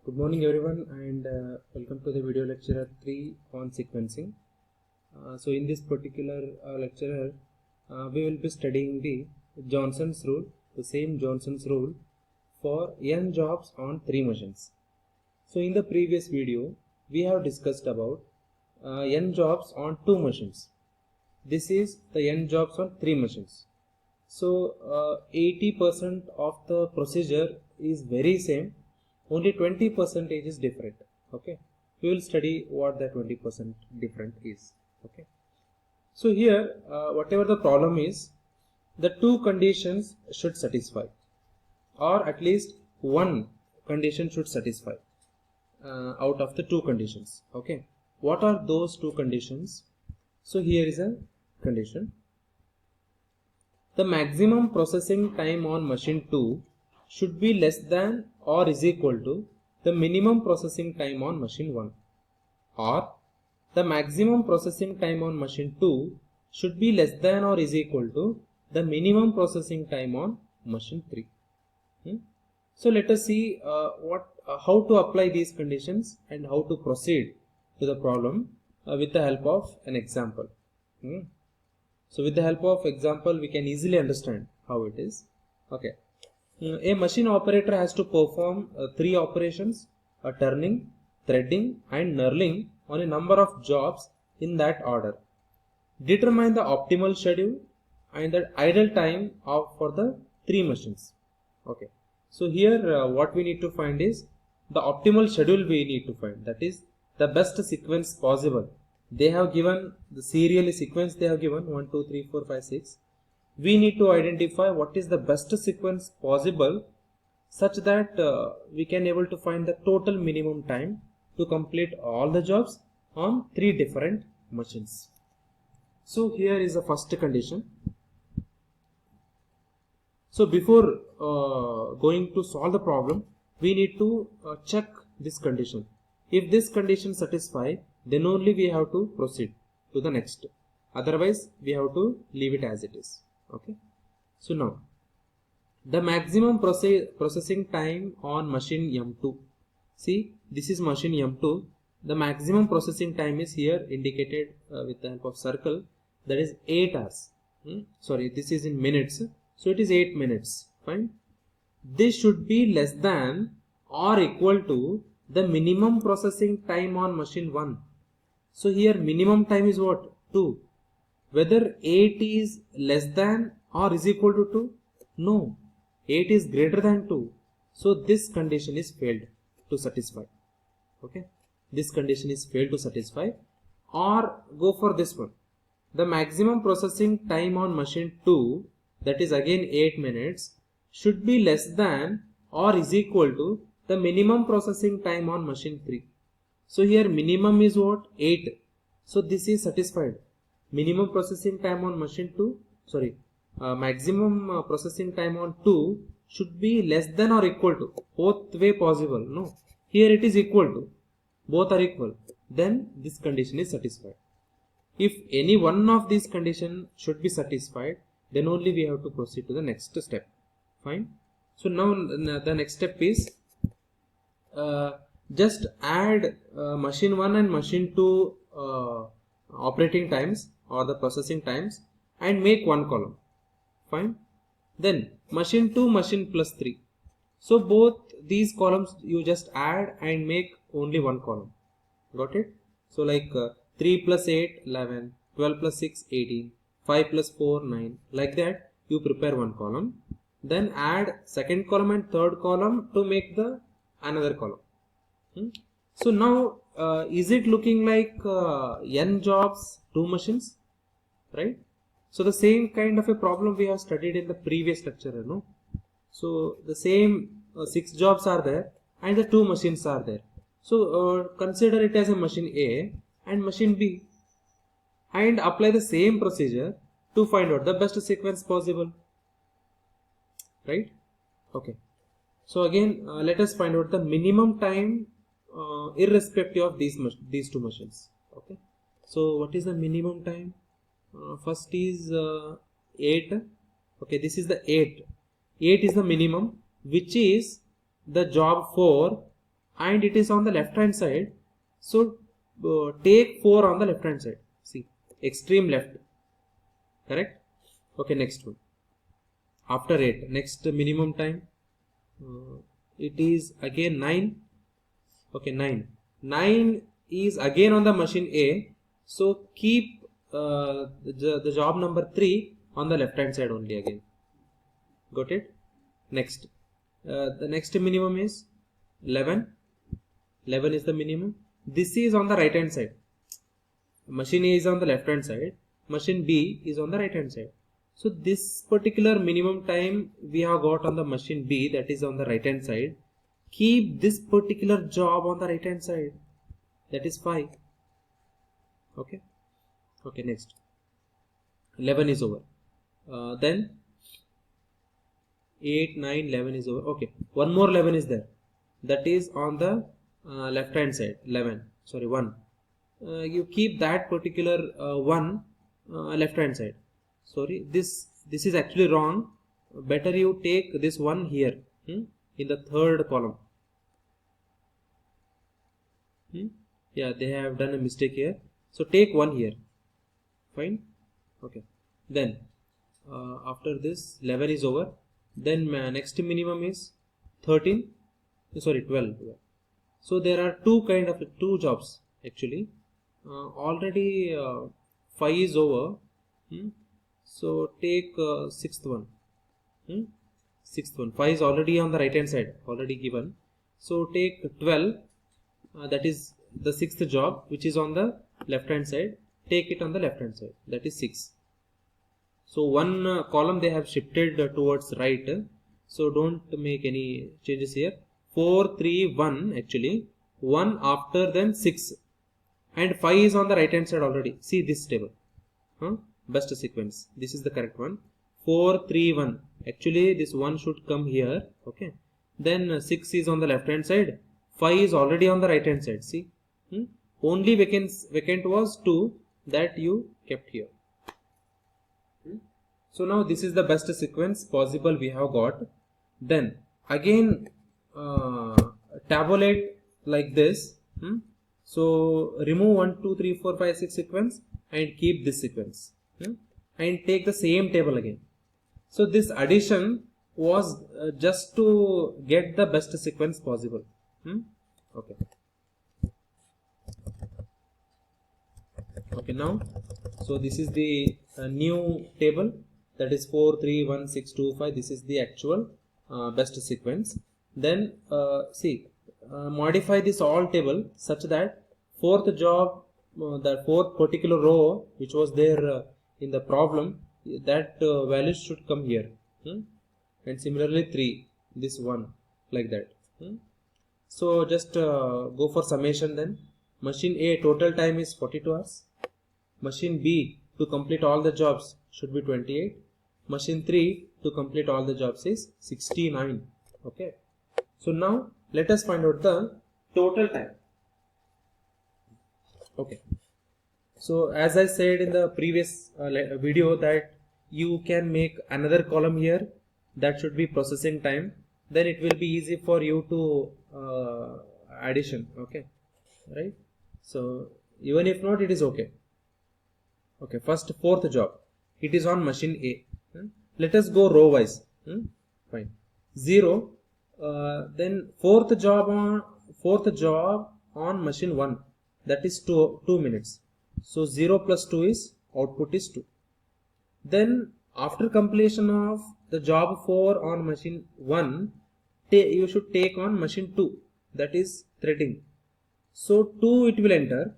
Good morning everyone, and welcome to the video lecture 3 on sequencing. So in this particular lecture, we will be studying the Johnson's rule, the same Johnson's rule for n jobs on 3 machines. So in the previous video, we have discussed about n jobs on 2 machines. This is the n jobs on 3 machines. So 80% of the procedure is very same, only 20% is different. Okay, we will study what the 20% different is. Okay, so here whatever the problem is, the two conditions should satisfy, or at least one condition should satisfy out of the two conditions. Okay, what are those two conditions? So here is a condition: the maximum processing time on machine 2 should be less than or is equal to the minimum processing time on machine 1, or the maximum processing time on machine 2 should be less than or is equal to the minimum processing time on machine 3. So let us see how to apply these conditions and how to proceed to the problem with the help of an example. So with the help of example, we can easily understand how it is. Okay, a machine operator has to perform 3 operations: turning, threading and knurling on a number of jobs in that order. Determine the optimal schedule and the idle time for the 3 machines. Okay, so here what we need to find is the optimal schedule. We need to find, that is the best sequence possible. They have given the serial sequence, they have given 1 2 3 4 5 6. We need to identify what is the best sequence possible, such that we can able to find the total minimum time to complete all the jobs on 3 different machines. So here is the first condition. So before going to solve the problem, we need to check this condition. If this condition satisfies, then only we have to proceed to the next. Otherwise, we have to leave it as it is. Okay. So now, the maximum processing time on machine M2. See, this is machine M2. The maximum processing time is here indicated with the help of circle. That is 8 hours. Sorry, this is in minutes. So it is 8 minutes. Fine. This should be less than or equal to the minimum processing time on machine 1. So here minimum time is what? 2. Whether 8 is less than or is equal to 2? No. 8 is greater than 2. So this condition is failed to satisfy. Okay. This condition is failed to satisfy. Or go for this one. The maximum processing time on machine 2, that is again 8 minutes, should be less than or is equal to the minimum processing time on machine 3. So here minimum is what? 8. So this is satisfied. Minimum processing time on machine 2, maximum processing time on 2 should be less than or equal to, both way possible. No, here it is equal to, both are equal. Then this condition is satisfied. If any one of these conditions should be satisfied, then only we have to proceed to the next step. Fine. So now the next step is just add machine 1 and machine 2 operating times or the processing times and make one column. Fine. Then machine 2, machine plus 3. So both these columns you just add and make only one column. Got it? So like 3 plus 8, 11, 12 plus 6, 18, 5 plus 4, 9. Like that you prepare one column. Then add second column and third column to make the another column. So now is it looking like n jobs, 2 machines, right? So the same kind of a problem we have studied in the previous lecture, no? So the same 6 jobs are there and the 2 machines are there. So consider it as a machine A and machine B and apply the same procedure to find out the best sequence possible, right? Okay. So again, let us find out the minimum time irrespective of these 2 machines. Okay. So what is the minimum time? First is 8. Okay, this is the 8. 8 is the minimum, which is the job 4 and it is on the left hand side. So take 4 on the left hand side. See, extreme left. Correct? Okay, next one. After 8, next minimum time. It is again 9. Okay, 9. 9 is again on the machine A. So keep the job number 3 on the left hand side only again. Got it? Next. The next minimum is 11. 11 is the minimum. This is on the right hand side. Machine A is on the left hand side. Machine B is on the right hand side. So this particular minimum time we have got on the machine B, that is on the right hand side. Keep this particular job on the right hand side. That is 5. Okay. Okay, next. 11 is over. Then 8, 9, 11 is over. Okay. One more 11 is there. That is on the left hand side. 11. Sorry, 1. You keep that particular 1 left hand side. Sorry, this is actually wrong. Better you take this one here in the third column. Yeah, they have done a mistake here. So take 1 here. Fine. Okay. Then after this 11 is over. Then next minimum is 13. Sorry, 12. So there are two jobs actually. Already 5 is over. So take sixth one. Sixth one. 5 is already on the right hand side, already given. So take 12. That is the sixth job, which is on the left hand side. Take it on the left hand side. That is 6. So one column they have shifted towards right. So don't make any changes here. 4, 3, 1 actually. 1 after then 6. And 5 is on the right hand side already. See this table. Best sequence. This is the correct one. 4, 3, 1. Actually this 1 should come here. Okay. Then 6 is on the left hand side. 5 is already on the right hand side. See. Only vacant was 2 that you kept here. So now this is the best sequence possible we have got. Then again tabulate like this. So remove 1, 2, 3, 4, 5, 6 sequence and keep this sequence. And take the same table again. So this addition was just to get the best sequence possible. Okay. Okay, now so this is the new table, that is 4, 3, 1, 6, 2, 5. This is the actual best sequence. Then see, modify this all table such that fourth job, the fourth particular row which was there in the problem, that values should come here. And similarly 3, this 1, like that. So just go for summation then. Machine A total time is 42 hours. Machine B to complete all the jobs should be 28. Machine 3 to complete all the jobs is 69. Okay. So now let us find out the total time. Okay. So as I said in the previous video that you can make another column here, that should be processing time. Then it will be easy for you to addition. Okay. Right. So even if not, it is okay. Okay, first fourth job, it is on machine A. Let us go row wise. Fine. 0. Then fourth job on machine 1, that is 2 minutes. So 0 plus 2 is output is 2. Then after completion of the job 4 on machine 1, you should take on machine 2, that is threading. So 2 it will enter.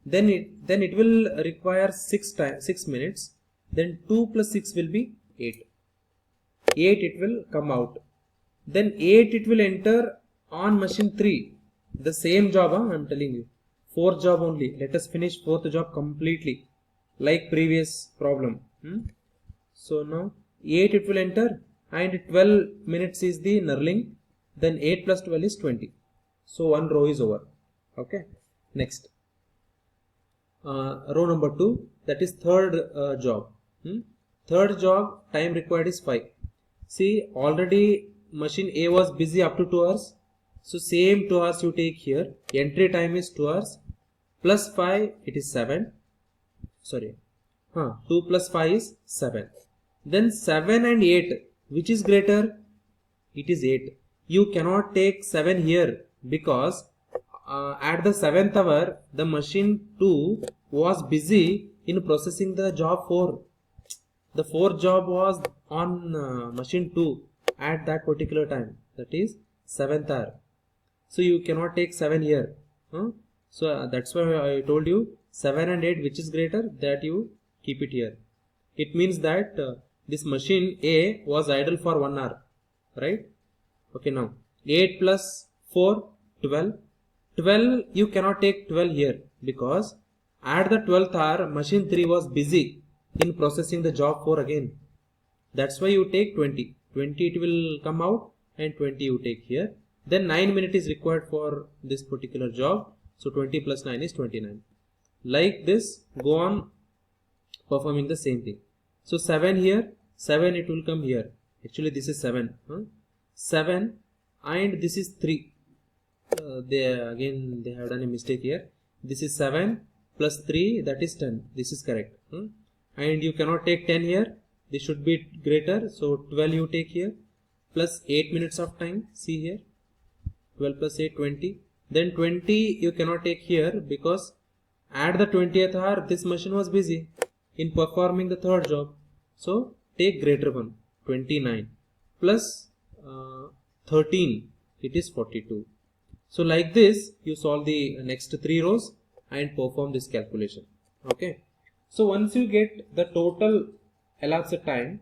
Then it will require 6 minutes. Then 2 plus 6 will be 8. 8 it will come out. Then 8 it will enter on machine 3. The same job, I am telling you. 4th job only. Let us finish 4th job completely, like previous problem. So now 8 it will enter, and 12 minutes is the knurling. Then 8 plus 12 is 20. So one row is over. Okay. Next. Row number 2, that is third job. Third job time required is 5. See, already machine A was busy up to 2 hours. So same 2 hours you take here. Entry time is 2 hours plus 5, it is 7. Sorry, 2 plus 5 is 7. Then 7 and 8, which is greater? It is 8. You cannot take 7 here because at the 7th hour the machine 2 was busy in processing the job 4. The 4th job was on machine 2 at that particular time, that is 7th hour. So you cannot take 7 here. So that's why I told you 7 and 8, which is greater, that you keep it here. It means that this machine A was idle for 1 hour, right? Okay, now 8 plus 4, 12. 12 you cannot take 12 here because at the 12th hour machine 3 was busy in processing the job 4 again. That's why you take 20. 20 it will come out and 20 you take here. Then 9 minutes is required for this particular job. So 20 plus 9 is 29. Like this, go on performing the same thing. So 7 here, 7 it will come here. Actually this is 7. 7 and this is 3. They have done a mistake here. This is 7 plus 3, that is 10. This is correct. And you cannot take 10 here. This should be greater. So 12 you take here plus 8 minutes of time. See here, 12 plus 8, 20. Then 20 you cannot take here because at the 20th hour this machine was busy in performing the third job. So take greater one, 29 plus 13, it is 42. So like this you solve the next 3 rows and perform this calculation. Okay. So once you get the total elapsed time,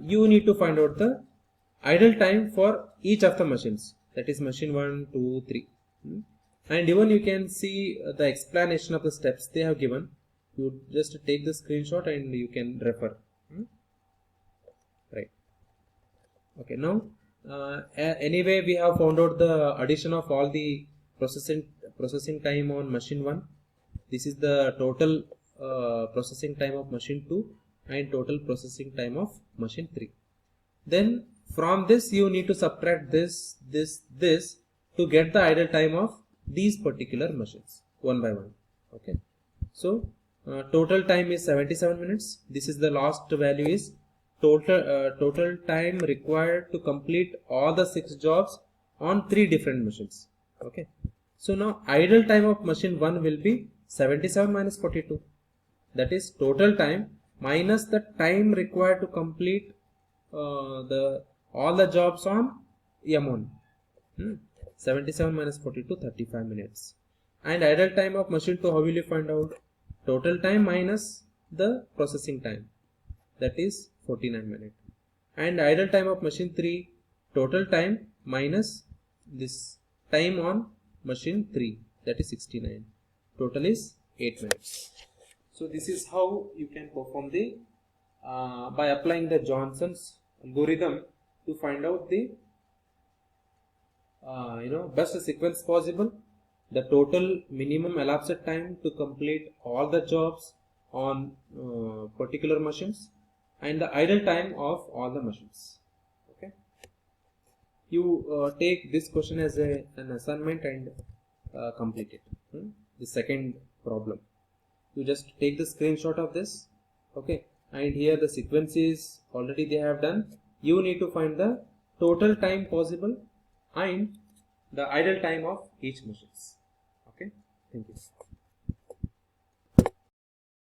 you need to find out the idle time for each of the machines, that is machine 1, 2, 3. And even you can see the explanation of the steps they have given. You just take the screenshot and you can refer. Right. Okay, now anyway we have found out the addition of all the processing time on machine 1. This is the total processing time of machine 2 and total processing time of machine 3. Then from this you need to subtract this to get the idle time of these particular machines one by one. Okay. So total time is 77 minutes. This is the last value is total time required to complete all the 6 jobs on 3 different machines. Okay. So now idle time of machine 1 will be 77 minus 42. That is total time minus the time required to complete all the jobs on M1. 77 minus 42, 35 minutes. And idle time of machine 2, how will you find out? Total time minus the processing time, that is 49 minutes. And idle time of machine 3, total time minus this time on machine 3, that is 69. Total is 8 minutes. So this is how you can perform the by applying the Johnson's algorithm to find out the best sequence possible, the total minimum elapsed time to complete all the jobs on particular machines, and the idle time of all the machines. Okay. You take this question as an assignment and complete it. The second problem, you just take the screenshot of this. Okay. And here the sequence is already they have done. You need to find the total time possible and the idle time of each machines. Okay. Thank you.